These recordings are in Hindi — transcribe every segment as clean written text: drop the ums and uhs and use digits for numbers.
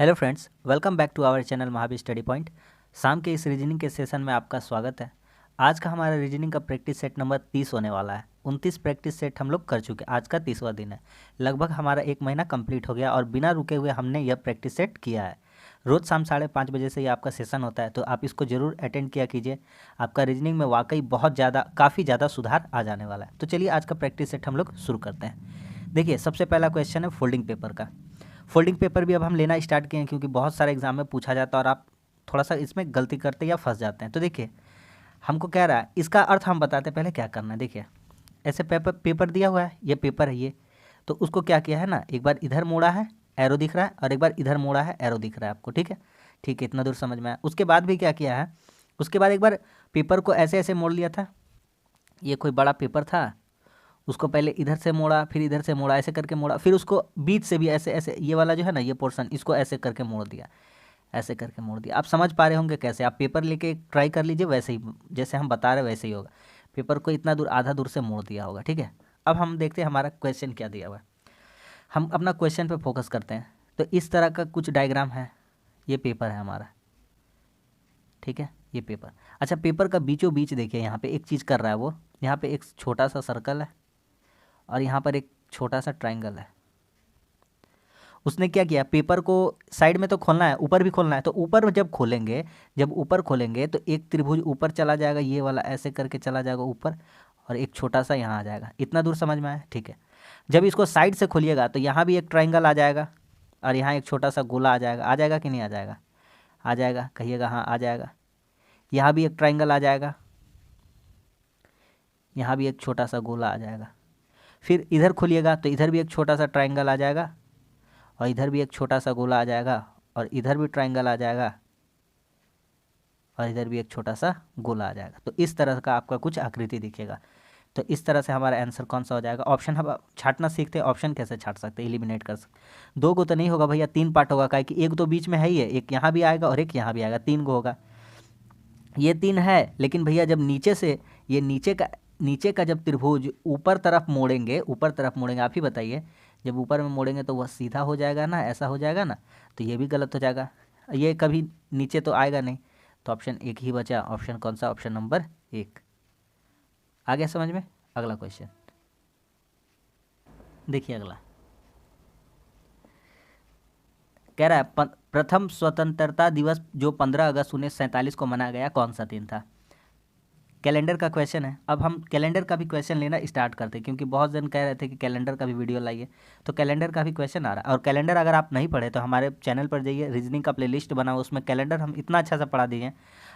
Hello friends, welcome back to our channel Mahavir study point. शाम के इस रीजनिंग के सेशन में आपका स्वागत है। आज का हमारा रीजनिंग का प्रैक्टिस सेट नंबर 30 होने वाला है। 29 प्रैक्टिस सेट हम लोग कर चुके हैं। आज का 30वां दिन है। लगभग हमारा 1 महीना कंप्लीट हो गया और बिना रुके हुए हमने यह प्रैक्टिस सेट किया है। रोज़ शाम 5:30 बजे से ये आपका सेशन होता है, तो आप इसको ज़रूर अटेंड किया कीजिए। आपका रीजनिंग में वाकई बहुत ज़्यादा काफ़ी ज़्यादा सुधार आ जाने वाला है। तो चलिए आज का प्रैक्टिस सेट हम लोग शुरू करते हैं। देखिए, सबसे पहला क्वेश्चन है फोल्डिंग पेपर का। फोल्डिंग पेपर भी अब हम लेना स्टार्ट किए हैं, क्योंकि बहुत सारे एग्जाम में पूछा जाता है और आप थोड़ा सा इसमें गलती करते या फंस जाते हैं। तो देखिए, हमको कह रहा है, इसका अर्थ हम बताते हैं पहले क्या करना है। देखिए, ऐसे पेपर दिया हुआ है, ये पेपर है ये। तो उसको क्या किया है ना, एक बार इधर मोड़ा है, एरो दिख रहा है, और एक बार इधर मोड़ा है, एरो दिख रहा है आपको। ठीक है, ठीक है, इतना दूर समझ में आया। उसके बाद भी क्या किया है, उसके बाद एक बार पेपर को ऐसे ऐसे मोड़ लिया था। ये कोई बड़ा पेपर था, उसको पहले इधर से मोड़ा, फिर इधर से मोड़ा, ऐसे करके मोड़ा, फिर उसको बीच से भी ऐसे ऐसे, ये वाला जो है ना, ये पोर्शन, इसको ऐसे करके मोड़ दिया, ऐसे करके मोड़ दिया। आप समझ पा रहे होंगे कैसे। आप पेपर लेके ट्राई कर लीजिए, वैसे ही जैसे हम बता रहे वैसे ही होगा। पेपर को इतना दूर, आधा दूर से मोड़ दिया होगा। ठीक है, अब हम देखते हैं हमारा क्वेश्चन क्या दिया हुआ है। हम अपना क्वेश्चन पे फोकस करते हैं। तो इस तरह का कुछ डायग्राम है, ये पेपर है हमारा। ठीक है, ये पेपर। अच्छा, पेपर का बीचों बीच देखिए, यहाँ पे एक चीज़ कर रहा है वो। यहाँ पे एक छोटा सा सर्कल है और यहाँ पर एक छोटा सा ट्रायंगल है। उसने क्या किया, पेपर को साइड में तो खोलना है, ऊपर भी खोलना है। तो ऊपर जब खोलेंगे, जब ऊपर खोलेंगे तो एक त्रिभुज ऊपर चला जाएगा, ये वाला ऐसे करके चला जाएगा ऊपर, और एक छोटा सा यहाँ आ जाएगा। इतना दूर समझ में आया? ठीक है। जब इसको साइड से खोलिएगा तो यहाँ भी एक ट्रायंगल आ जाएगा और यहाँ एक छोटा सा गोला आ जाएगा। आ जाएगा कि नहीं आ जाएगा? आ जाएगा, कहिएगा हाँ आ जाएगा। यहाँ भी एक ट्रायंगल आ जाएगा, यहाँ भी एक छोटा सा गोला आ जाएगा। फिर इधर खोलिएगा तो इधर भी एक छोटा सा ट्रायंगल आ जाएगा, और इधर भी एक छोटा सा गोला आ जाएगा, और इधर भी ट्रायंगल आ जाएगा, और इधर भी एक छोटा सा गोला आ जाएगा। तो इस तरह का आपका कुछ आकृति दिखेगा। तो इस तरह से हमारा आंसर कौन सा हो जाएगा? ऑप्शन हम छाटना सीखते हैं। ऑप्शन कैसे छाट सकते हैं, एलिमिनेट कर सकते। 2 को तो नहीं होगा भैया, 3 पार्ट होगा। काहे कि एक तो बीच में है ही है, एक यहाँ भी आएगा और एक यहाँ भी आएगा, 3 को होगा। ये 3 है, लेकिन भैया जब नीचे से, ये नीचे का जब त्रिभुज ऊपर तरफ मोड़ेंगे, ऊपर तरफ मोड़ेंगे, आप ही बताइए। जब ऊपर में मोड़ेंगे तो वह सीधा हो जाएगा ना, ऐसा हो जाएगा ना, तो ये भी गलत हो जाएगा। ये कभी नीचे तो आएगा नहीं। तो ऑप्शन 1 ही बचा। ऑप्शन कौन सा? Option number 1। आ गया समझ में? अगला क्वेश्चन देखिए। अगला कह रहा है, प्रथम स्वतंत्रता दिवस जो 15 अगस्त 1947 को मनाया गया, कौन सा दिन था? कैलेंडर का क्वेश्चन है। अब हम कैलेंडर का भी क्वेश्चन लेना स्टार्ट करते हैं, क्योंकि बहुत जन कह रहे थे कि कैलेंडर का भी वीडियो लाइए। तो कैलेंडर का भी क्वेश्चन आ रहा है। और कैलेंडर अगर आप नहीं पढ़े तो हमारे चैनल पर जाइए, रीजनिंग का प्लेलिस्ट बना हुआ, उसमें कैलेंडर हम इतना अच्छा सा पढ़ा दिए हैं।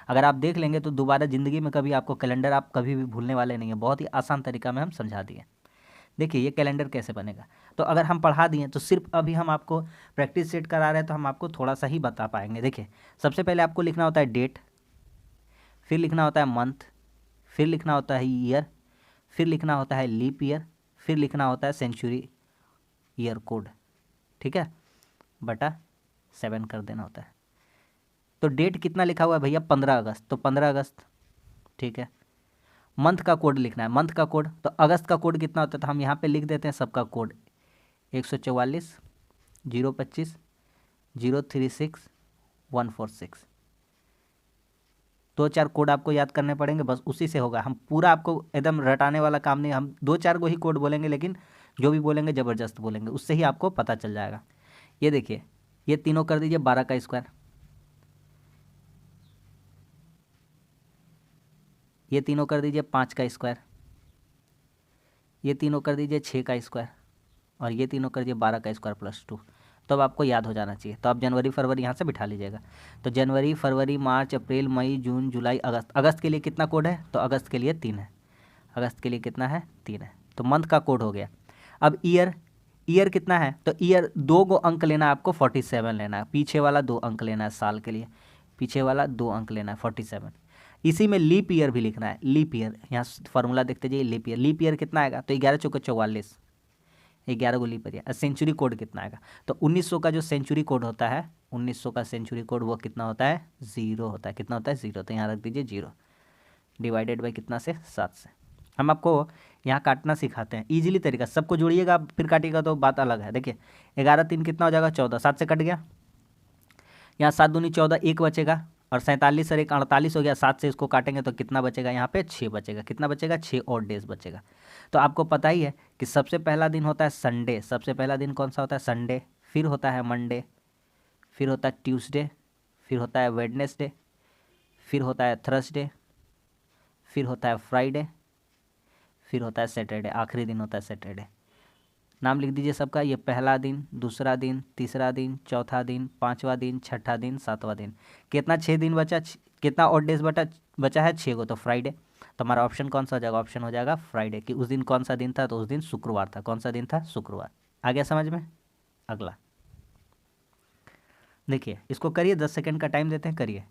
अगर आप देख लेंगे तो दोबारा ज़िंदगी में कभी आपको कैलेंडर आप कभी भी भूलने वाले नहीं है। बहुत ही आसान तरीका में हम समझा दिए। देखिए, ये कैलेंडर कैसे बनेगा। तो अगर हम पढ़ा दिए तो सिर्फ अभी हम आपको प्रैक्टिस सेट करा रहे हैं, तो हम आपको थोड़ा सा ही बता पाएंगे। देखिए, सबसे पहले आपको लिखना होता है डेट, फिर लिखना होता है मंथ, फिर लिखना होता है ईयर, फिर लिखना होता है लीप ईयर, फिर लिखना होता है सेंचुरी ईयर कोड। ठीक है, बटा 7 कर देना होता है। तो डेट कितना लिखा हुआ है भैया? 15 अगस्त, तो 15 अगस्त। ठीक है, मंथ का कोड लिखना है, मंथ का कोड। तो अगस्त का कोड कितना होता है? तो हम यहाँ पे लिख देते हैं सबका कोड, 144 025 036 146। 2-4 कोड आपको याद करने पड़ेंगे, बस उसी से होगा। हम पूरा आपको एकदम रटाने वाला काम नहीं, हम 2-4 को ही कोड बोलेंगे, लेकिन जो भी बोलेंगे ज़बरदस्त बोलेंगे, उससे ही आपको पता चल जाएगा। ये देखिए, ये तीनों कर दीजिए 12 का स्क्वायर, ये तीनों कर दीजिए 5 का स्क्वायर, ये तीनों कर दीजिए 6 का स्क्वायर, और ये तीनों कर दीजिए 12 का स्क्वायर प्लस 2। तो अब आपको याद हो जाना चाहिए। तो आप जनवरी फरवरी यहाँ से बिठा लीजिएगा। तो जनवरी फरवरी मार्च अप्रैल मई जून जुलाई अगस्त। अगस्त के लिए कितना कोड है? तो अगस्त के लिए 3 है। अगस्त के लिए कितना है? 3 है। तो मंथ का कोड हो गया। अब ईयर, ईयर कितना है? तो ईयर 2 को अंक लेना है आपको, 47 लेना है। पीछे वाला 2 अंक लेना है साल के लिए, पीछे वाला 2 अंक लेना है, 47। इसी में लीप ईयर भी लिखना है। लीप ईयर, यहाँ फार्मूला देखते जाइए। लीप ईयर, लीप ईयर कितना आएगा? तो 11 चौके 44, 11 को लीप ईयर। सेंचुरी कोड कितना आएगा? तो 1900 का जो सेंचुरी कोड होता है, 1900 का सेंचुरी कोड वो कितना होता है? 0 होता है। कितना होता है? 0। तो यहाँ रख दीजिए 0, डिवाइडेड बाई कितना से? 7 से। हम आपको यहाँ काटना सिखाते हैं, इजीली तरीका। सबको जोड़िएगा फिर काटिएगा तो बात अलग है। देखिए, 11 3 कितना हो जाएगा? 14। 7 से कट गया, यहाँ 7 दूनी 14, एक बचेगा, और 47 और एक 48 हो गया, 7 से इसको काटेंगे तो कितना बचेगा, यहाँ पे 6 बचेगा। कितना बचेगा, 6 और डेज बचेगा। तो आपको पता ही है कि सबसे पहला दिन होता है संडे, सबसे पहला दिन कौन सा होता है, संडे, फिर होता है मंडे, फिर होता है ट्यूसडे, फिर होता है वेडनेसडे, फिर होता है थर्सडे, फिर होता है फ्राइडे, फिर होता है सैटरडे, आखिरी दिन होता है सैटरडे। नाम लिख दीजिए सबका, ये पहला दिन, दूसरा दिन, तीसरा दिन, चौथा दिन, पांचवा दिन, छठा दिन, सातवां दिन। कितना, 6 दिन बचा, कितना और डेज बचा है, 6 को, तो फ्राइडे। तो हमारा ऑप्शन कौन सा हो जाएगा, ऑप्शन हो जाएगा फ्राइडे, कि उस दिन कौन सा दिन था, तो उस दिन शुक्रवार था। कौन सा दिन था, शुक्रवार। आ गया समझ में। अगला देखिए, इसको करिए, 10 सेकेंड का टाइम देते हैं, करिए।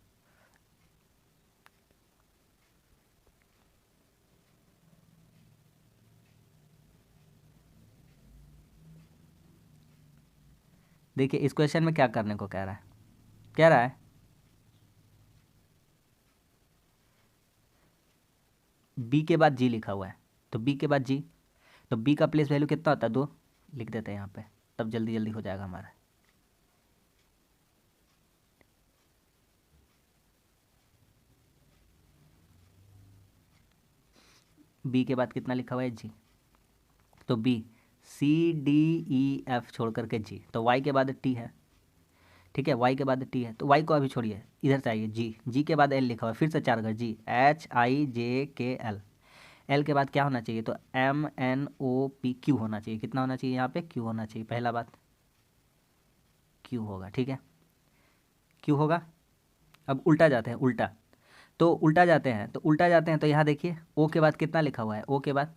देखिए इस क्वेश्चन में क्या करने को कह रहा है, कह रहा है बी के बाद जी लिखा हुआ है, तो बी के बाद जी, तो बी का प्लेस वैल्यू कितना होता है, 2, लिख देते हैं यहाँ पे, तब जल्दी जल्दी हो जाएगा हमारा। बी के बाद कितना लिखा हुआ है, जी, तो B, C D E F छोड़ करके जी, तो वाई के बाद टी है, ठीक है, वाई के बाद टी है, तो वाई को अभी छोड़िए, इधर से आइए, जी, जी के बाद एल लिखा हुआ है, फिर से 4 घर, जी, एच आई जे के एल, एल के बाद क्या होना चाहिए, तो M N O P Q होना चाहिए। कितना होना चाहिए, यहाँ पे क्यू होना चाहिए, पहला बात क्यू होगा, ठीक है, क्यू होगा। अब उल्टा जाते हैं, उल्टा, तो उल्टा जाते हैं, तो उल्टा जाते हैं, तो यहाँ देखिए ओ के बाद कितना लिखा हुआ है, ओ के बाद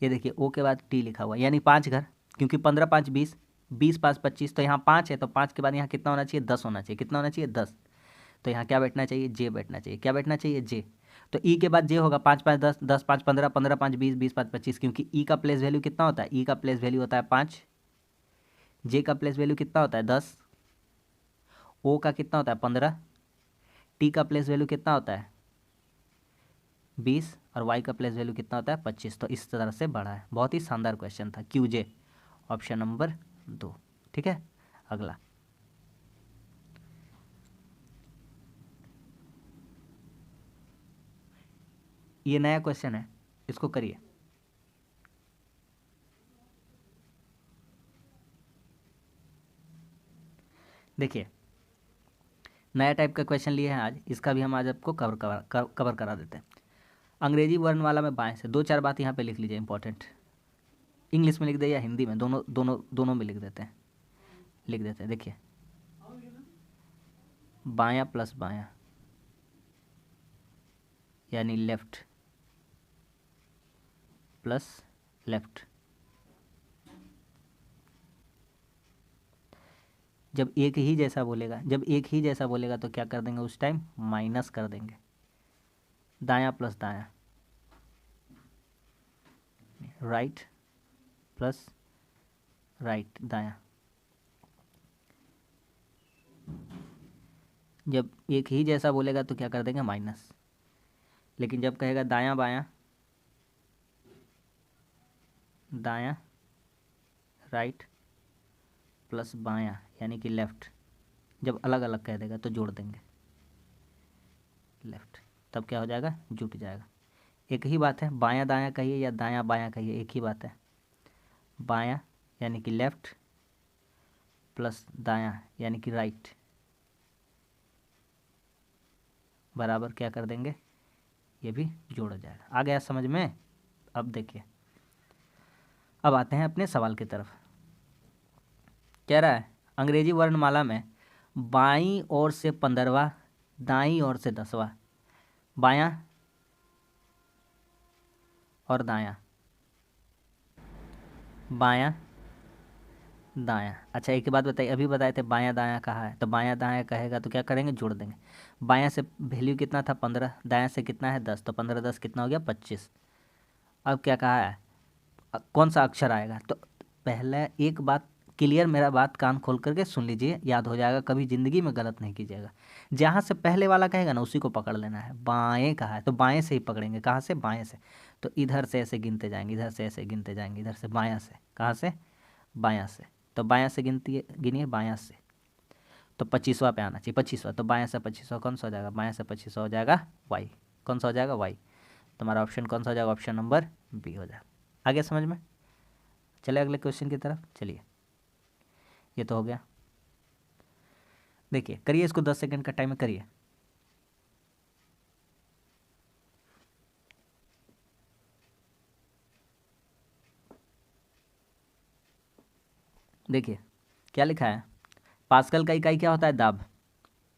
ये देखिए ओ के बाद टी लिखा हुआ है, यानी 5 घर, क्योंकि 15 5 20, 20 5 25, तो यहाँ 5 है, तो 5 के बाद यहाँ कितना होना चाहिए, 10 होना चाहिए। कितना होना चाहिए, 10। तो यहाँ क्या बैठना चाहिए, जे बैठना चाहिए। क्या बैठना चाहिए, जे। तो ई के बाद जे होगा, 5 5 10, 10 5 15, 15 5 20, 20 5 25, क्योंकि ई का प्लेस वैल्यू कितना होता है, ई का प्लेस वैल्यू होता है 5, जे का प्लेस वैल्यू कितना होता है 10, ओ का कितना होता है 15, टी का प्लेस वैल्यू कितना होता है 20, और वाई का प्लेस वैल्यू कितना होता है 25। तो इस तरह से बढ़ा है। बहुत ही शानदार क्वेश्चन था, क्यू जे, ऑप्शन नंबर 2, ठीक है। अगला, ये नया क्वेश्चन है, इसको करिए। देखिए नया टाइप का क्वेश्चन लिए हैं आज, इसका भी हम आज आपको कवर करा देते हैं। अंग्रेजी वर्णमाला में बाएं से, 2 4 बात यहाँ पे लिख लीजिए इंपॉर्टेंट, इंग्लिश में लिख दे या हिंदी में, दोनों दोनों दोनों में लिख देते हैं, लिख देते हैं। देखिए बायां प्लस बायां यानी लेफ्ट प्लस लेफ्ट, जब एक ही जैसा बोलेगा, जब एक ही जैसा बोलेगा तो क्या कर देंगे, उस टाइम माइनस कर देंगे। दायां प्लस दायां, राइट प्लस राइट, दायां। जब एक ही जैसा बोलेगा तो क्या कर देंगे, माइनस। लेकिन जब कहेगा दायां बायां, दायां राइट प्लस बायां यानी कि लेफ्ट, जब अलग अलग कह देगा तो जोड़ देंगे लेफ्ट, तब क्या हो जाएगा, जुट जाएगा। एक ही बात है, बायां दायां कहिए या दायां बायां कहिए, एक ही बात है। बायां यानी कि लेफ्ट प्लस दायां यानी कि राइट, बराबर क्या कर देंगे, ये भी जोड़ जाएगा। आ गया समझ में। अब देखिए, अब आते हैं अपने सवाल की तरफ। कह रहा है अंग्रेजी वर्णमाला में बाईं ओर से 15वां, दाईं ओर से 10वां, बायां और दायां, बायां दायां। अच्छा एक बात बताइए, अभी बताए थे बायां दायां कहा है, तो बायां दायां कहेगा तो क्या करेंगे, जोड़ देंगे। बायां से वैल्यू कितना था 15, दायां से कितना है 10, तो 15 10 कितना हो गया 25। अब क्या कहा है, कौन सा अक्षर आएगा, तो पहले एक बात क्लियर, मेरा बात कान खोल करके सुन लीजिए, याद हो जाएगा, कभी ज़िंदगी में गलत नहीं कीजिएगा। जहाँ से पहले वाला कहेगा ना उसी को पकड़ लेना है। बाएं कहा है तो बाएं से ही पकड़ेंगे, कहाँ से, बाएं से। तो इधर से ऐसे गिनते जाएंगे, इधर से ऐसे गिनते जाएंगे, इधर से बायां से, कहाँ से, बायां से। तो बायां से गिनती गिनिए, बायां से तो 25वां पे आना चाहिए, 25वां। तो बाएं से 25वां कौन सा हो जाएगा, बाएं से 25वां हो जाएगा वाई। कौन सा हो जाएगा, वाई। तुम्हारा ऑप्शन कौन सा हो जाएगा, ऑप्शन नंबर बी हो जाएगा। आगे समझ में। चले अगले क्वेश्चन की तरफ, चलिए। ये तो हो गया। देखिए करिए इसको, 10 सेकंड का टाइम करिए। देखिए क्या लिखा है, पास्कल का इकाई क्या होता है, दाब।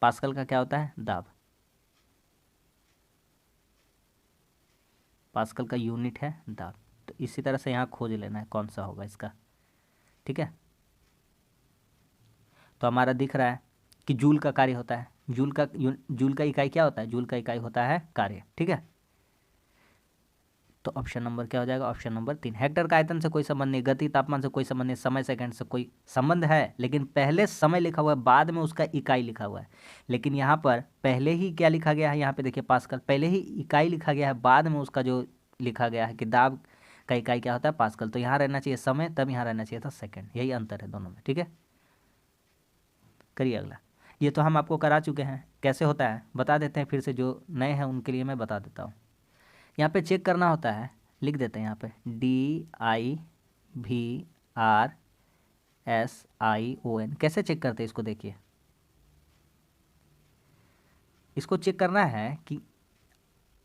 पास्कल का क्या होता है, दाब। पास्कल का यूनिट है दाब। तो इसी तरह से यहाँ खोज लेना है कौन सा होगा इसका, ठीक है। तो हमारा दिख रहा है कि जूल का कार्य होता है, जूल का इकाई क्या होता है, जूल का इकाई होता है कार्य, ठीक है। तो ऑप्शन नंबर क्या हो जाएगा, ऑप्शन नंबर 3। हेक्टर का आयतन से कोई संबंध नहीं, गति तापमान से कोई संबंध नहीं, समय सेकंड से कोई संबंध है, लेकिन पहले समय लिखा हुआ है, बाद में उसका इकाई लिखा हुआ है। लेकिन यहाँ पर पहले ही क्या लिखा गया है, यहाँ पे देखिए पास्कल, पहले ही इकाई लिखा गया है, बाद में उसका जो लिखा गया है कि दाब का इकाई क्या होता है, पास्कल। तो यहाँ रहना चाहिए समय, तब यहाँ रहना चाहिए था सेकेंड। यही अंतर है दोनों में, ठीक है। करिए अगला। ये तो हम आपको करा चुके हैं, कैसे होता है बता देते हैं फिर से, जो नए हैं उनके लिए मैं बता देता हूँ। यहाँ पे चेक करना होता है, लिख देते हैं यहाँ पे DIVRSION। कैसे चेक करते हैं इसको, देखिए। इसको चेक करना है कि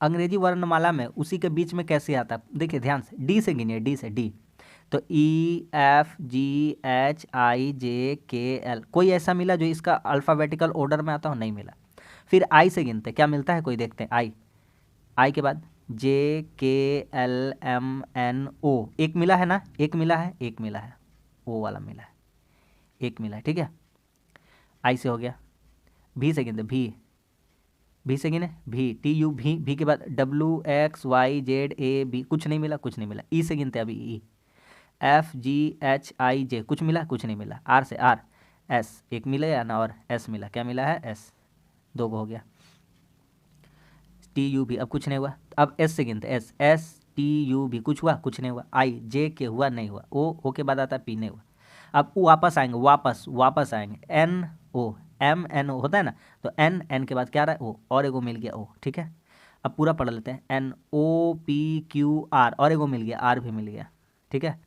अंग्रेजी वर्णमाला में उसी के बीच में कैसे आता है। देखिए ध्यान से, डी से गिनिए, डी से, डी। तो EFGHIJKL, कोई ऐसा मिला जो इसका अल्फ़ाबेटिकल ऑर्डर में आता हो, नहीं मिला। फिर आई से गिनते, क्या मिलता है कोई, देखते हैं। आई के बाद JKLMNO, एक मिला है ना, एक मिला है, एक मिला है, ओ वाला मिला है, एक मिला है, ठीक है। आई से हो गया। भी से गिनते, भी से गिने, TU, भी के बाद WXYZAB, कुछ नहीं मिला, कुछ नहीं मिला। ई से गिनते, अभी ई। FGHIJ, कुछ मिला, कुछ नहीं मिला। आर से, आर एस, एक मिला या ना, और एस मिला, क्या मिला है, एस, दो को हो गया। TU, अब कुछ नहीं हुआ। अब एस से गिनते, STU, कुछ हुआ, कुछ नहीं हुआ। आई, जे के हुआ, नहीं हुआ। ओ के बाद आता है पी, नहीं हुआ। अब वापस आएंगे, वापस आएंगे। MNO होता है ना, तो एन के बाद क्या आ रहा है, ओ, और एगो मिल गया, ओ, ठीक है। अब पूरा पढ़ लेते हैं, NOPQR, और एगो मिल गया, आर भी मिल गया, ठीक है।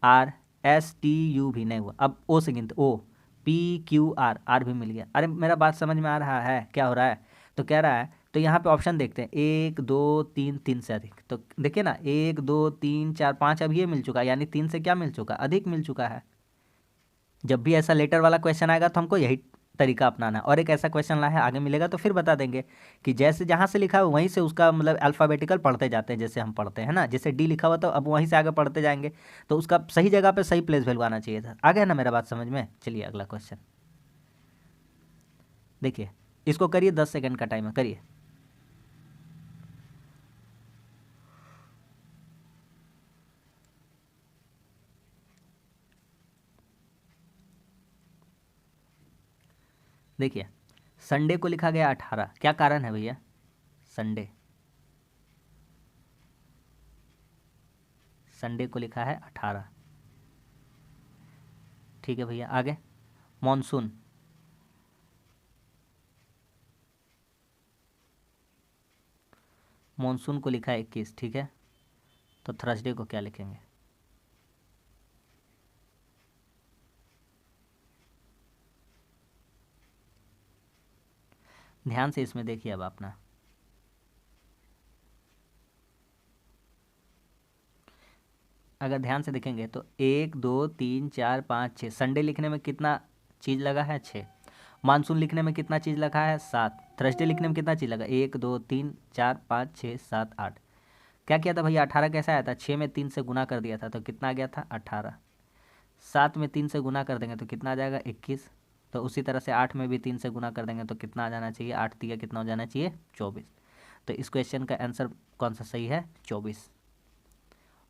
RSTU भी नहीं हुआ। अब ओ से गिनते, OPQR, आर भी मिल गया। अरे मेरा बात समझ में आ रहा है, क्या हो रहा है। तो कह रहा है, तो यहाँ पे ऑप्शन देखते हैं, 1 2 3, 3 से अधिक। तो देखिए ना, 1 2 3 4 5, अब ये मिल चुका है, यानी 3 से क्या मिल चुका, अधिक मिल चुका है। जब भी ऐसा लेटर वाला क्वेश्चन आएगा तो हमको यही तरीका अपनाना है। और एक ऐसा क्वेश्चन ला है, आगे मिलेगा तो फिर बता देंगे कि जैसे जहाँ से लिखा है वहीं से उसका मतलब अल्फ़ाबेटिकल पढ़ते जाते हैं, जैसे हम पढ़ते हैं ना, जैसे डी लिखा हुआ तो अब वहीं से आगे पढ़ते जाएंगे, तो उसका सही जगह पे सही प्लेस वैल्यू आना चाहिए था। आ गया ना मेरा बात समझ में। चलिए अगला क्वेश्चन देखिए, इसको करिए, 10 सेकंड का टाइम है, करिए। देखिए संडे को लिखा गया 18, क्या कारण है भैया, संडे को लिखा है 18, ठीक है भैया। आगे मॉनसून, को लिखा है 21, ठीक है। तो थर्सडे को क्या लिखेंगे, ध्यान से इसमें देखिए। अब अपना अगर ध्यान से देखेंगे तो 1 2 3 4 5 6, संडे लिखने में कितना चीज़ लगा है, 6। मानसून लिखने में कितना चीज़ लगा है, 7। थर्सडे लिखने में कितना चीज़ लगा, 1 2 3 4 5 6 7 8। क्या किया था भैया, 18 कैसे आया था, 6 में 3 से गुना कर दिया था, तो कितना आ गया था 18। 7 में 3 से गुना कर देंगे तो कितना आ जाएगा, 21। तो उसी तरह से 8 में भी 3 से गुना कर देंगे तो कितना आ जाना चाहिए, 8 तिया कितना हो जाना चाहिए, 24। तो इस क्वेश्चन का आंसर कौन सा सही है, 24,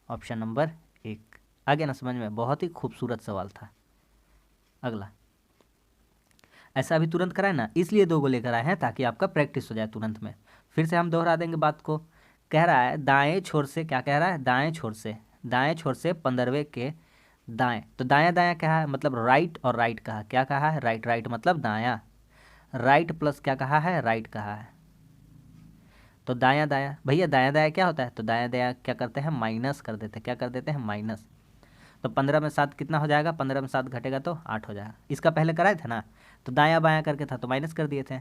ऑप्शन नंबर 1। आगे ना समझ में, बहुत ही खूबसूरत सवाल था। अगला, ऐसा अभी तुरंत कराए ना, इसलिए 2 को लेकर आए हैं ताकि आपका प्रैक्टिस हो जाए तुरंत में। फिर से हम दोहरा देंगे बात को। कह रहा है दाएं छोर से, क्या कह रहा है, दाएं छोर से 15वें के दाएं, तो दायां दायां क्या है, मतलब राइट और राइट कहा, क्या कहा है, राइट, राइट मतलब दायां, राइट प्लस क्या कहा है, राइट कहा है। तो दायां दायां, भैया दायां दायां क्या होता है, तो दायां दायां क्या करते हैं, माइनस कर देते हैं, क्या कर देते हैं, माइनस। तो 15 में 7 कितना हो जाएगा, 15 में 7 घटेगा तो 8 हो जाएगा। इसका पहले कराए थे ना, तो दायां बायां करके था तो माइनस कर दिए थे,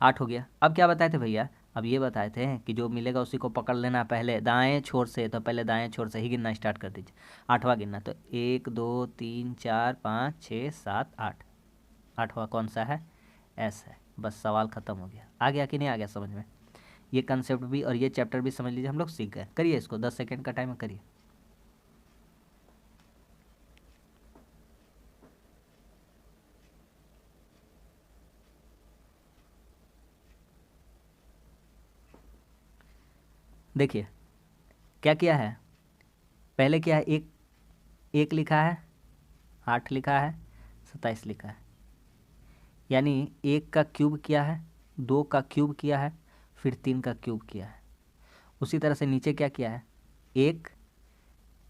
8 हो गया। अब क्या बताए थे भैया, अब ये बताए थे कि जो मिलेगा उसी को पकड़ लेना पहले दाएं छोर से, तो पहले दाएं छोर से ही गिनना स्टार्ट कर दीजिए, आठवां गिनना। तो 1 2 3 4 5 6 7 8, आठवां कौन सा है, एस है। बस सवाल ख़त्म हो गया। आ गया कि नहीं आ गया समझ में, ये कंसेप्ट भी और ये चैप्टर भी समझ लीजिए हम लोग सीख गए। करिए इसको, 10 सेकेंड का टाइम है, करिए। देखिए क्या किया है, पहले क्या है, एक एक लिखा है, 8 लिखा है, 27 लिखा है, यानी 1 का क्यूब किया है, 2 का क्यूब किया है, फिर 3 का क्यूब किया है। उसी तरह से नीचे क्या किया है, 1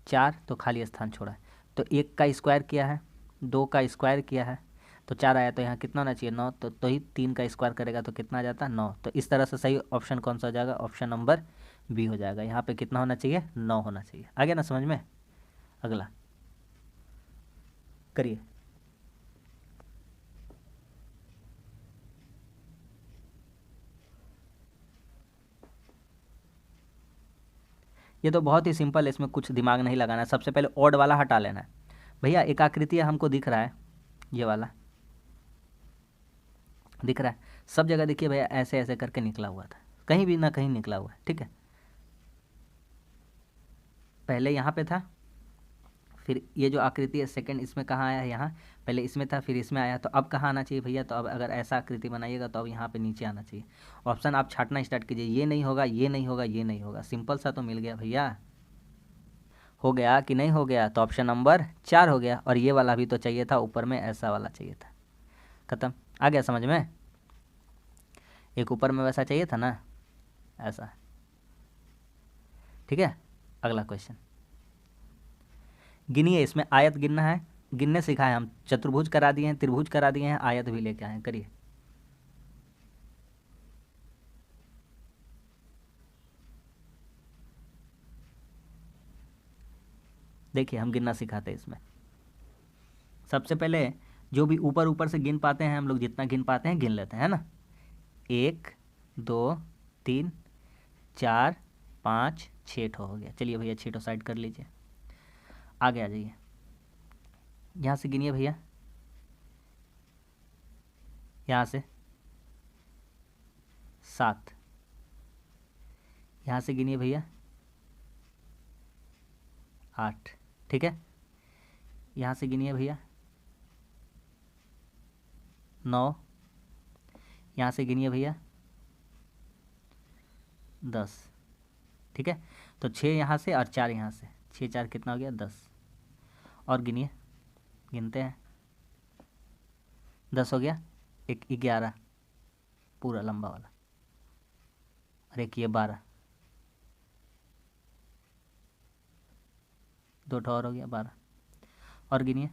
4 तो खाली स्थान छोड़ा है, तो 1 का स्क्वायर किया है, 2 का स्क्वायर किया है तो 4 आया, तो यहाँ कितना होना चाहिए, 9। तो ही 3 का स्क्वायर करेगा तो कितना आ जाता है, 9। तो इस तरह से सही ऑप्शन कौन सा हो जाएगा, ऑप्शन नंबर बी हो जाएगा। यहाँ पे कितना होना चाहिए, 9 होना चाहिए। आ गया ना समझ में। अगला करिए। ये तो बहुत ही सिंपल है, इसमें कुछ दिमाग नहीं लगाना है। सबसे पहले ऑड वाला हटा लेना है। भैया एक आकृति हमको दिख रहा है, ये वाला दिख रहा है, सब जगह देखिए भैया ऐसे ऐसे करके निकला हुआ था, कहीं भी ना कहीं निकला हुआ है, ठीक है। पहले यहाँ पे था, फिर ये जो आकृति है सेकंड इसमें कहाँ आया है, यहाँ पहले इसमें था फिर इसमें आया, तो अब कहाँ आना चाहिए भैया, तो अब अगर ऐसा आकृति बनाइएगा तो अब यहाँ पे नीचे आना चाहिए। ऑप्शन आप छाटना स्टार्ट कीजिए, ये नहीं होगा, ये नहीं होगा, ये नहीं होगा, सिंपल सा तो मिल गया भैया। हो गया कि नहीं हो गया, तो ऑप्शन नंबर 4 हो गया। और ये वाला भी तो चाहिए था, ऊपर में ऐसा वाला चाहिए था। खत्म। आ गया समझ में, एक ऊपर में वैसा चाहिए था ना, ऐसा। ठीक है, अगला क्वेश्चन गिनिए। इसमें आयत गिनना है, गिनने सिखाए हम, चतुर्भुज करा दिए हैं, त्रिभुज करा दिए हैं, आयत भी लेके आए हैं। करिए। देखिए हम गिनना सिखाते हैं इसमें। सबसे पहले जो भी ऊपर ऊपर से गिन पाते हैं हम लोग, जितना गिन पाते हैं गिन लेते हैं, है ना। 1 2 3 4 5 6 ठो हो गया। चलिए भैया 6 ठो साइड कर लीजिए, आगे आ जाइए। यहाँ से गिनिए भैया, यहाँ से 7, यहाँ से गिनिए भैया 8, ठीक है। यहाँ से गिनिए भैया 9, यहाँ से गिनिए भैया 10, ठीक है। तो 6 यहाँ से और 4 यहाँ से, 6 4 कितना हो गया, 10। और गिनिए, गिनते हैं, 10 हो गया, एक 11 पूरा लंबा वाला, और एक ये 12, 2 ठो और हो गया 12। और गिनिए,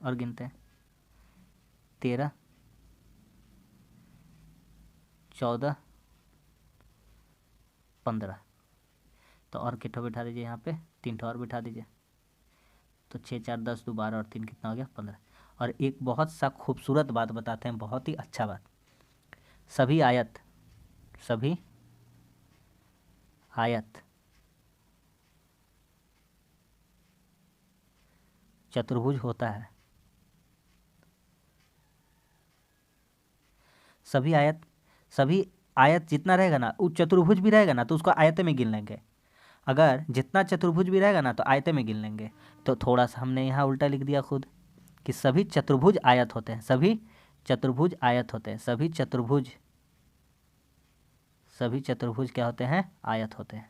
और गिनते हैं, 13 14 15। तो और कितना बिठा दीजिए यहाँ पे, 3 ठो और बिठा दीजिए। तो 6 4 10 2 12 और 3 कितना हो गया, 15। और एक बहुत सा खूबसूरत बात बताते हैं, बहुत ही अच्छा बात। सभी आयत, सभी आयत चतुर्भुज होता है। सभी आयत, सभी आयत जितना रहेगा ना, वो चतुर्भुज भी रहेगा ना तो उसको आयत में गिन लेंगे। अगर जितना चतुर्भुज भी रहेगा ना तो आयते में गिन लेंगे। तो थोड़ा सा हमने यहाँ उल्टा लिख दिया खुद, कि सभी चतुर्भुज आयत होते हैं, सभी चतुर्भुज आयत होते हैं, सभी चतुर्भुज, सभी चतुर्भुज क्या होते हैं, आयत होते हैं,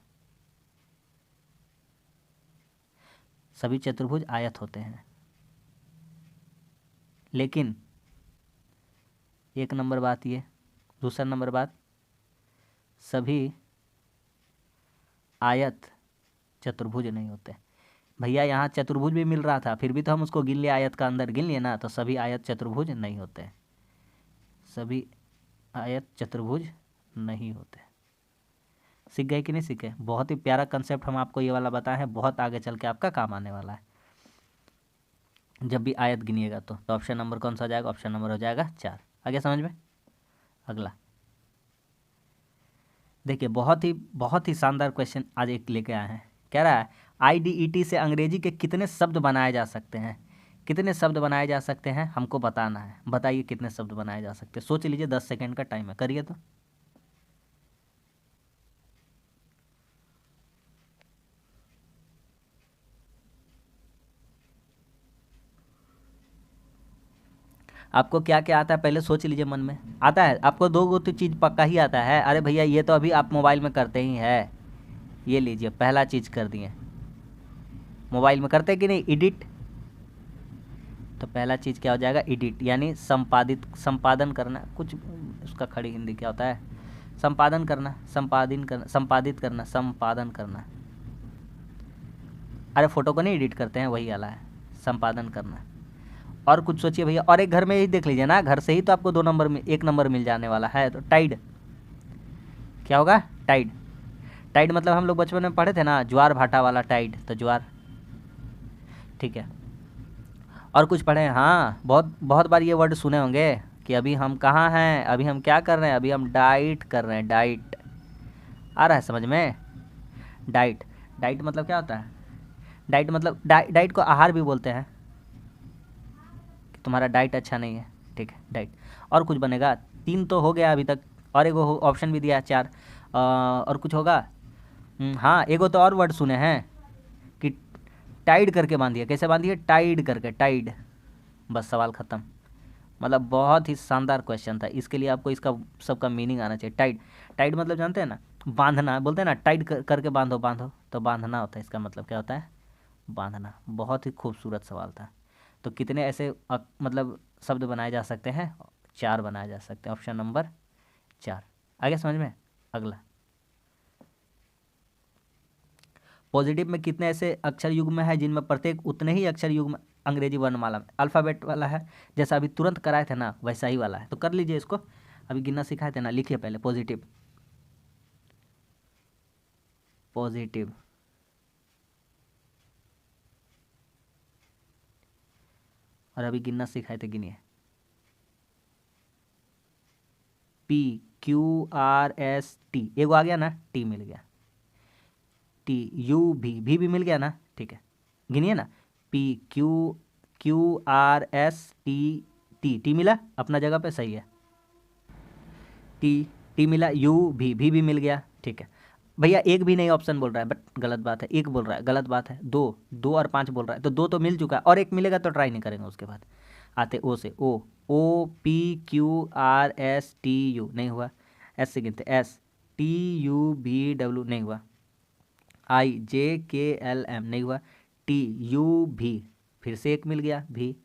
सभी चतुर्भुज आयत होते हैं। लेकिन एक नंबर बात ये, दूसरा नंबर बात, सभी आयत चतुर्भुज नहीं होते। भैया यहाँ चतुर्भुज भी मिल रहा था, फिर भी तो हम उसको गिन लिए, आयत का अंदर गिन लिए ना, तो सभी आयत चतुर्भुज नहीं होते, सभी आयत चतुर्भुज नहीं होते। सीख गए कि नहीं सीखे? बहुत ही प्यारा कंसेप्ट हम आपको ये वाला बताए हैं, बहुत आगे चल के आपका काम आने वाला है जब भी आयत गिनिएगा तो ऑप्शन नंबर कौन सा हो जाएगा? ऑप्शन नंबर हो जाएगा 4। आगे समझ में? अगला देखिए, बहुत ही शानदार क्वेश्चन आज एक लेके आए हैं। कह रहा है आईडीईटी से अंग्रेजी के कितने शब्द बनाए जा सकते हैं? कितने शब्द बनाए जा सकते हैं हमको बताना है। बताइए कितने शब्द बनाए जा सकते हैं, सोच लीजिए, 10 सेकंड का टाइम है, करिए तो। आपको क्या क्या आता है पहले सोच लीजिए, मन में आता है आपको? दो गो तो चीज़ पक्का ही आता है। अरे भैया ये तो अभी आप मोबाइल में करते ही है। ये लीजिए, पहला चीज़ कर दिए, मोबाइल में करते कि नहीं, एडिट। तो पहला चीज़ क्या हो जाएगा? एडिट, यानी संपादन करना। कुछ उसका खड़ी हिंदी क्या होता है? संपादन करना, संपादन करना। अरे फोटो को नहीं एडिट करते हैं, वही वाला है संपादन करना। और कुछ सोचिए भैया, और एक घर में ही देख लीजिए ना, घर से ही तो आपको 2 नंबर में 1 नंबर मिल जाने वाला है। तो टाइड क्या होगा? टाइड। टाइड मतलब हम लोग बचपन में पढ़े थे ना, ज्वार भाटा वाला टाइड, तो ज्वार, ठीक है। और कुछ पढ़े हैं? हाँ, बहुत बहुत बार ये वर्ड सुने होंगे कि अभी हम कहाँ हैं, अभी हम क्या कर रहे हैं, अभी हम डाइट कर रहे हैं। डाइट आ रहा है समझ में? डाइट, डाइट मतलब क्या होता है? डाइट मतलब डाइट को आहार भी बोलते हैं, कि तुम्हारा डाइट अच्छा नहीं है, ठीक है, डाइट। और कुछ बनेगा? 3 तो हो गया अभी तक, और एक ऑप्शन भी दिया है 4। और कुछ होगा? हाँ, एगो तो और वर्ड सुने हैं कि टाइड करके बांधिए। कैसे बांधिए? टाइड करके, टाइड। बस सवाल ख़त्म। मतलब बहुत ही शानदार क्वेश्चन था, इसके लिए आपको इसका सबका मीनिंग आना चाहिए। टाइड, टाइड मतलब जानते हैं ना, बांधना, बोलते हैं ना टाइड करके बांधो, बांधो, तो बांधना होता है, इसका मतलब क्या होता है? बांधना। बहुत ही खूबसूरत सवाल था। तो कितने ऐसे मतलब शब्द बनाए जा सकते हैं? 4 बनाए जा सकते हैं, ऑप्शन नंबर 4। आगे समझ में? अगला, पॉजिटिव में कितने ऐसे अक्षर युग्म है जिनमें प्रत्येक उतने ही अक्षर युग्म अंग्रेजी वर्णमाला में अल्फ़ाबेट वाला है? जैसा अभी तुरंत कराए थे ना, वैसा ही वाला है, तो कर लीजिए इसको। अभी गिनना सिखाए थे ना, लिखिए पहले पॉजिटिव, पॉजिटिव। और अभी गिनना सिखाए थे, गिनिए। PQRST, एगो आ गया ना, टी मिल गया, TUV भी मिल गया ना, ठीक है। गिनिए ना, PQRST, टी मिला, अपना जगह पे सही है। टी, टी मिला, भी मिल गया, ठीक है। भैया एक भी नहीं ऑप्शन बोल रहा है, बट गलत बात है। एक बोल रहा है, गलत बात है। दो, 2 और 5 बोल रहा है, तो 2 तो मिल चुका है, और एक मिलेगा तो ट्राई नहीं करेंगे उसके बाद। आते ओ से, OPQRSTU नहीं हुआ। एस से गिनते, STUVW नहीं हुआ। IJKLM नहीं हुआ। TUV, फिर से एक मिल गया, भी,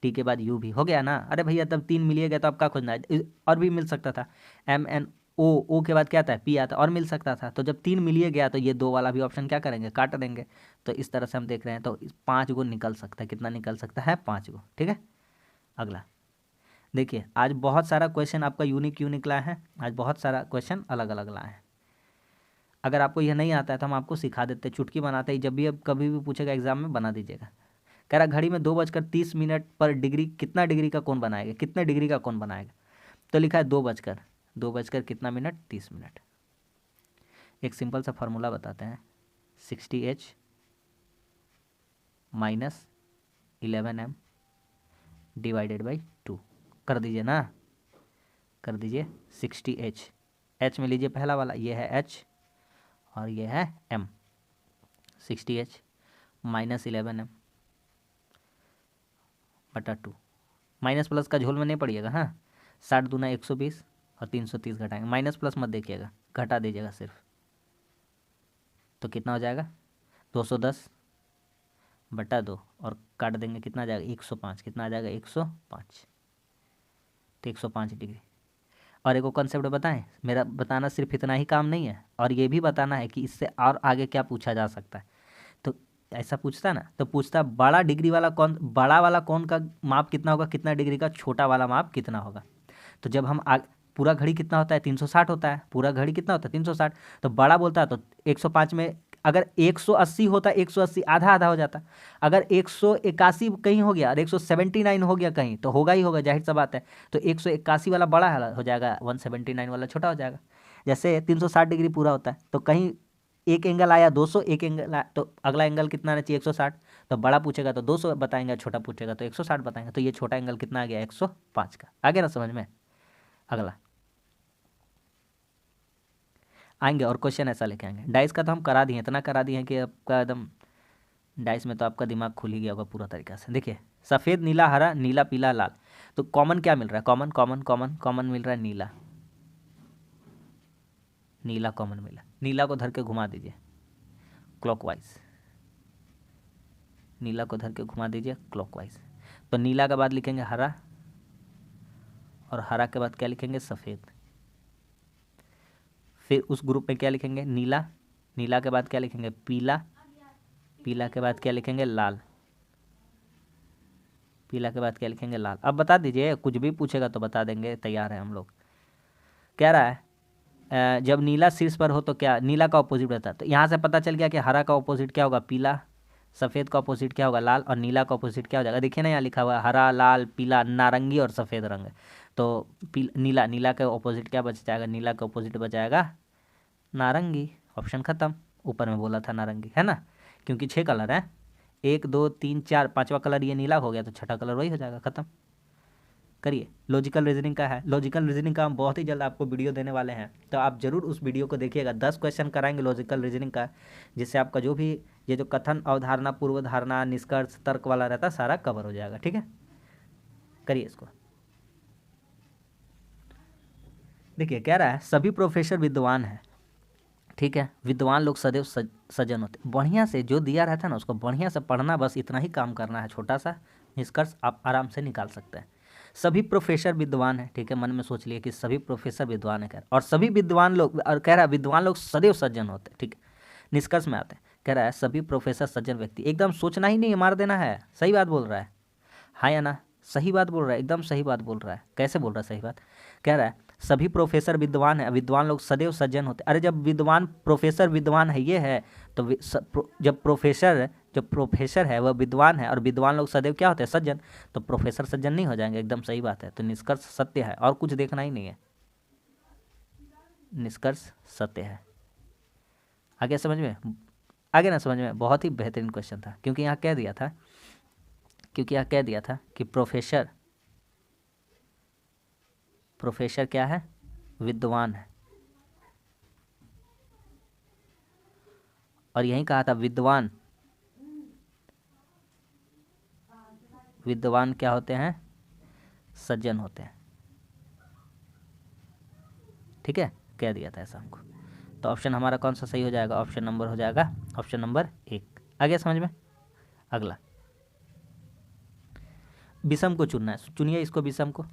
टी के बाद यू भी हो गया ना। अरे भैया तब 3 मिलिएगा तो आपका खोजना है, और भी मिल सकता था। MNO, के बाद क्या आता है? P आता, और मिल सकता था। तो जब 3 मिलिए गया तो ये 2 वाला भी ऑप्शन क्या करेंगे? काट देंगे। तो इस तरह से हम देख रहे हैं, तो 5 गो निकल सकता है। कितना निकल सकता है? 5 गो, ठीक है। अगला देखिए, आज बहुत सारा क्वेश्चन आपका यूनिक क्यों निकला है, आज बहुत सारा क्वेश्चन अलग अलग लाए हैं। अगर आपको यह नहीं आता है तो हम आपको सिखा देते, चुटकी बनाते ही, जब भी अब कभी भी पूछेगा एग्जाम में बना दीजिएगा। कह रहा घड़ी में 2:30 पर डिग्री, कितना डिग्री का कौन बनाएगा? कितने डिग्री का कौन बनाएगा? तो लिखा है 2 बजकर कितना मिनट? 30 मिनट। एक सिंपल सा फार्मूला बताते हैं, 60H minus 11M divided by 2। कर दीजिए ना, कर दीजिए। 60H, H में लीजिए पहला वाला, ये है H और ये है M। 60H माइनस 11M बटा 2। माइनस प्लस का झोल में नहीं पड़िएगा, हाँ। 60 दूना 120 और 330 घटाएंगे, माइनस प्लस मत देखिएगा, घटा दीजिएगा सिर्फ। तो कितना हो जाएगा? 210 बटा 2, और काट देंगे, कितना आ जाएगा? 105। कितना आ जाएगा? 105। तो 105 डिग्री। और एक कॉन्सेप्ट बताएं, मेरा बताना सिर्फ इतना ही काम नहीं है, और ये भी बताना है कि इससे और आगे क्या पूछा जा सकता है। तो ऐसा पूछता है ना, तो पूछता है बड़ा डिग्री वाला कौन, बड़ा वाला कौन का माप कितना होगा, कितना डिग्री का, छोटा वाला माप कितना होगा। तो जब हम पूरा घड़ी कितना होता है, 360 होता है, पूरा घड़ी कितना होता है 360, तो बड़ा बोलता है तो 105 में अगर 180 होता, 180 आधा आधा हो जाता। अगर 181 कहीं हो गया और 179 हो गया कहीं, तो होगा ही होगा, जाहिर सा बात है। तो 181 वाला बड़ा हो जाएगा, 179 वाला छोटा हो जाएगा। जैसे 360 डिग्री पूरा होता है, तो कहीं एक एंगल आया 200, एक एंगल आया, तो अगला एंगल कितना आना चाहिए 160। तो बड़ा पूछेगा तो 200 बताएंगे, छोटा पूछेगा तो 160 बताएंगे। तो ये छोटा एंगल कितना आ गया 105 का। आ गया ना समझ में। अगला आएंगे और क्वेश्चन ऐसा लेके आएंगे। डाइस का तो हम करा दिए, इतना करा दिए कि आपका एकदम डाइस में तो आपका दिमाग खुल ही गया होगा पूरा तरीका से। देखिए सफ़ेद, नीला, हरा, नीला, पीला, लाल। तो कॉमन क्या मिल रहा है, कॉमन कॉमन कॉमन कॉमन मिल रहा है नीला, नीला कॉमन मिला। नीला को धर के घुमा दीजिए क्लॉकवाइज, नीला को धर के घुमा दीजिए क्लॉकवाइज। तो नीला के बाद लिखेंगे हरा, और हरा के बाद क्या लिखेंगे सफ़ेद। फिर उस ग्रुप में क्या लिखेंगे नीला, नीला के बाद क्या लिखेंगे पीला, पीला के बाद क्या लिखेंगे लाल, पीला के बाद क्या लिखेंगे लाल। अब बता दीजिए, कुछ भी पूछेगा तो बता देंगे, तैयार है हम लोग। कह रहा है जब नीला शीर्ष पर हो तो क्या, नीला का ऑपोजिट रहता है। तो यहाँ से पता चल गया कि हरा का ऑपोजिट क्या होगा पीला, सफ़ेद का ऑपोजिट क्या होगा लाल, और नीला का ऑपोजिट क्या हो जाएगा। देखिए ना यहाँ लिखा हुआ है हरा, लाल, पीला, नारंगी और सफ़ेद रंग। तो नीला, नीला का ऑपोजिट क्या बच जाएगा, नीला का ऑपोजिट बच जाएगा नारंगी। ऑप्शन ख़त्म। ऊपर में बोला था नारंगी, है ना, क्योंकि 6 कलर हैं, 1 2 3 4, 5वां कलर ये नीला हो गया, तो छठा कलर वही हो जाएगा, ख़त्म। करिए। लॉजिकल रीजनिंग का है, लॉजिकल रीजनिंग का हम बहुत ही जल्द आपको वीडियो देने वाले हैं, तो आप ज़रूर उस वीडियो को देखिएगा। 10 क्वेश्चन कराएंगे लॉजिकल रीजनिंग का, जिससे आपका जो भी ये जो कथन, अवधारणा, पूर्व धारणा, निष्कर्ष, तर्क वाला रहता है सारा कवर हो जाएगा। ठीक है, करिए इसको। देखिए कह रहा है सभी प्रोफेसर विद्वान हैं, ठीक है, विद्वान लोग सदैव सज्जन होते। बढ़िया से जो दिया रहता है ना उसको बढ़िया से पढ़ना, बस इतना ही काम करना है, छोटा सा निष्कर्ष आप आराम से निकाल सकते हैं। सभी प्रोफेसर विद्वान हैं, ठीक है, मन में सोच लिए कि सभी प्रोफेसर विद्वान है, कह रहा, और सभी विद्वान लोग, और कह रहा है विद्वान लोग सदैव सज्जन होते हैं। ठीक है, निष्कर्ष में आते हैं, कह रहा है सभी प्रोफेसर सज्जन व्यक्ति। एकदम सोचना ही नहीं, मार देना है। सही बात बोल रहा है, हाँ या ना, सही बात बोल रहा है, एकदम सही बात बोल रहा है। कैसे बोल रहा है सही बात, कह रहा है सभी प्रोफेसर विद्वान है, विद्वान लोग सदैव सज्जन होते। अरे जब विद्वान प्रोफेसर विद्वान है ये है, तो जब प्रोफेसर है वह विद्वान है, और विद्वान लोग सदैव क्या होते हैं सज्जन, तो प्रोफेसर सज्जन नहीं हो जाएंगे। एकदम सही बात है, तो निष्कर्ष सत्य है, और कुछ देखना ही नहीं है, निष्कर्ष सत्य है। आगे समझ में, आगे ना समझ में। बहुत ही बेहतरीन क्वेश्चन था, क्योंकि यहाँ कह दिया था कि प्रोफेसर क्या है, विद्वान है, और यही कहा था विद्वान क्या होते हैं, सज्जन होते हैं। ठीक है, कह दिया था ऐसा हमको। तो ऑप्शन हमारा कौन सा सही हो जाएगा, ऑप्शन नंबर हो जाएगा ऑप्शन नंबर 1। आ गया समझ में। अगला विषम को चुनना है, चुनिए इसको, विषम को।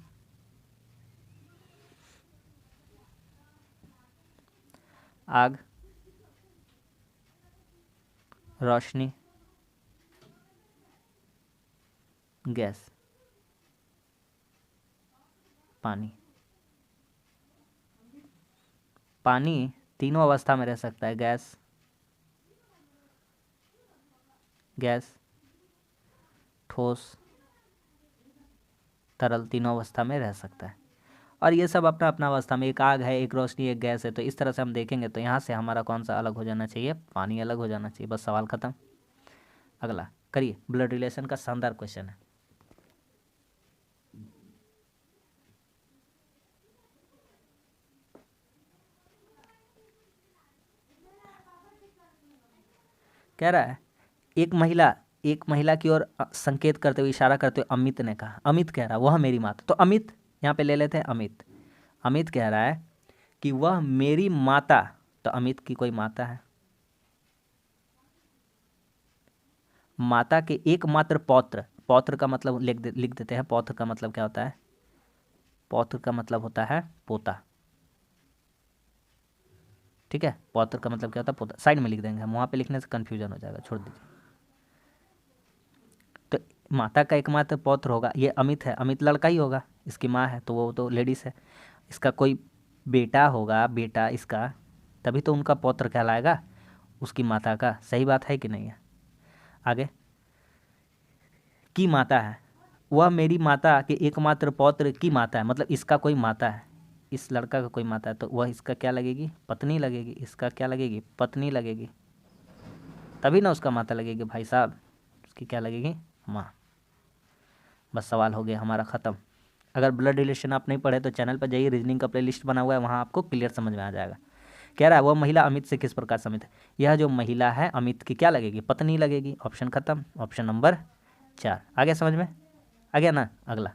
आग, रोशनी, गैस, पानी। पानी तीनों अवस्था में रह सकता है, गैस, ठोस, तरल, तीनों अवस्था में रह सकता है। और ये सब अपना अपना अवस्था में, एक आग है, एक रोशनी, एक गैस है। तो इस तरह से हम देखेंगे तो यहाँ से हमारा कौन सा अलग हो जाना चाहिए, पानी अलग हो जाना चाहिए। बस सवाल खत्म। अगला करिए, ब्लड रिलेशन का शानदार क्वेश्चन है। कह रहा है एक महिला की ओर संकेत करते हुए, इशारा करते हुए अमित ने कहा, अमित कह रहा है वह मेरी माता। तो अमित यहाँ पे ले लेते हैं, अमित कह रहा है कि वह मेरी माता। तो अमित की कोई माता है, माता के एकमात्र पौत्र। पौत्र का मतलब लिख देते हैं, पौत्र का मतलब क्या होता है, पौत्र का मतलब होता है पोता। ठीक है, पौत्र का मतलब क्या होता है, पोता। साइड में लिख देंगे हम, वहाँ पे लिखने से कन्फ्यूजन हो जाएगा, छोड़ दीजिए। माता का एकमात्र पौत्र होगा, ये अमित है, अमित लड़का ही होगा, इसकी माँ है तो वो तो लेडीज़ है। इसका कोई बेटा होगा, बेटा इसका, तभी तो उनका पौत्र कहलाएगा उसकी माता का। सही बात है कि नहीं है? आगे, की माता है, वह मेरी माता के एकमात्र पौत्र की माता है, मतलब इसका कोई माता है, इस लड़का का कोई माता है, तो वह इसका क्या लगेगी? पत्नी लगेगी। इसका क्या लगेगी? पत्नी लगेगी, तभी ना उसका माता लगेगी भाई साहब, उसकी क्या लगेगी? माँ। बस सवाल हो गया हमारा ख़त्म। अगर ब्लड रिलेशन आप नहीं पढ़े तो चैनल पर जाइए, रीजनिंग का प्लेलिस्ट बना हुआ है, वहाँ आपको क्लियर समझ में आ जाएगा। कह रहा है वह महिला अमित से किस प्रकार समित है, यह जो महिला है अमित की क्या लगेगी? पत्नी लगेगी। ऑप्शन खत्म, ऑप्शन नंबर 4। आ गया समझ में? आ गया ना? अगला,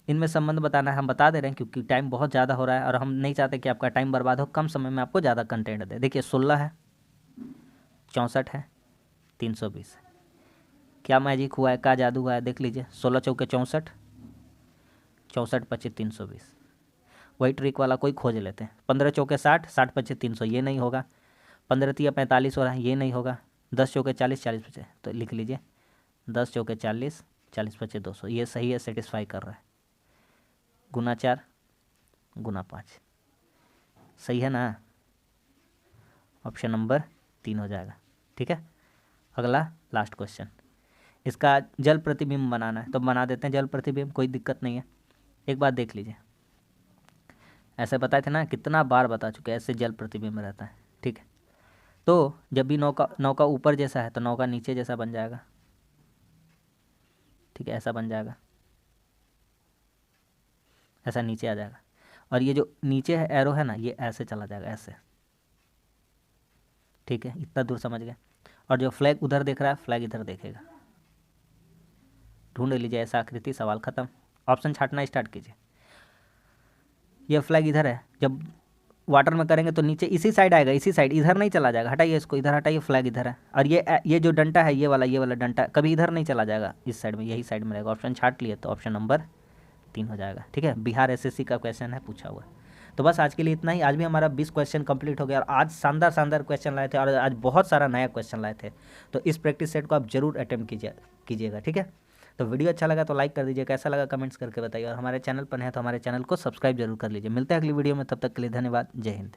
इनमें संबंध बताना है, हम बता दे रहे हैं क्योंकि टाइम बहुत ज़्यादा हो रहा है और हम नहीं चाहते कि आपका टाइम बर्बाद हो, कम समय में आपको ज़्यादा कंटेंट दे। देखिए 16 है, 64 है, 320 है। क्या मैजिक हुआ है, क्या जादू हुआ है? देख लीजिए, 16 चौके 64, 64 पच्चीस 320। वही ट्रिक वाला कोई खोज लेते हैं। 15 चौके 60, 60 पच्चीस 300, ये नहीं होगा। 15 तिया 45 हो रहा है, ये नहीं होगा। 10 चौके 40, 40 पच्चीस, तो लिख लीजिए 10 चौके 40, 40 पच्चीस 200, ये सही है, सेटिस्फाई कर रहा है। गुना 4 गुना 5, सही है ना? ऑप्शन नंबर 3 हो जाएगा। ठीक है, अगला लास्ट क्वेश्चन, इसका जल प्रतिबिंब बनाना है तो बना देते हैं जल प्रतिबिंब, कोई दिक्कत नहीं है। एक बात देख लीजिए, ऐसे बताए थे ना, कितना बार बता चुके हैं, ऐसे जल प्रतिबिंब रहता है। ठीक है, तो जब भी नौका ऊपर जैसा है तो नौका नीचे जैसा बन जाएगा। ठीक है, ऐसा बन जाएगा, ऐसा नीचे आ जाएगा, और ये जो नीचे है एरो है ना, ये ऐसे चला जाएगा, ऐसे। ठीक है, इतना दूर समझ गए। और जो फ्लैग उधर देख रहा है, फ्लैग इधर देखेगा। ढूंढ लीजिए ऐसा आकृति, सवाल खत्म। ऑप्शन छांटना स्टार्ट कीजिए। ये फ्लैग इधर है, जब वाटर में करेंगे तो नीचे इसी साइड आएगा, इसी साइड, इधर नहीं चला जाएगा। हटाइए इसको, इधर हटाइए, फ्लैग इधर है। और ये जो डंटा है, ये वाला डंटा कभी इधर नहीं चला जाएगा, इस साइड में, यही साइड में रहेगा। ऑप्शन छांट लिए तो ऑप्शन नंबर 3 हो जाएगा। ठीक है, बिहार एसएससी का क्वेश्चन है, पूछा हुआ। तो बस आज के लिए इतना ही। आज भी हमारा 20 क्वेश्चन कंप्लीट हो गया और आज शानदार क्वेश्चन लाए थे और आज बहुत सारा नया क्वेश्चन लाए थे। तो इस प्रैक्टिस सेट को आप जरूर अटेम्प्ट कीजिएगा। ठीक है, तो वीडियो अच्छा लगा तो लाइक कर दीजिए, कैसा लगा कमेंट्स करके बताइए, और हमारे चैनल पर है तो हमारे चैनल को सब्सक्राइब जरूर कर लीजिए। मिलते हैं अगली वीडियो में, तब तक के लिए धन्यवाद। जय हिंद।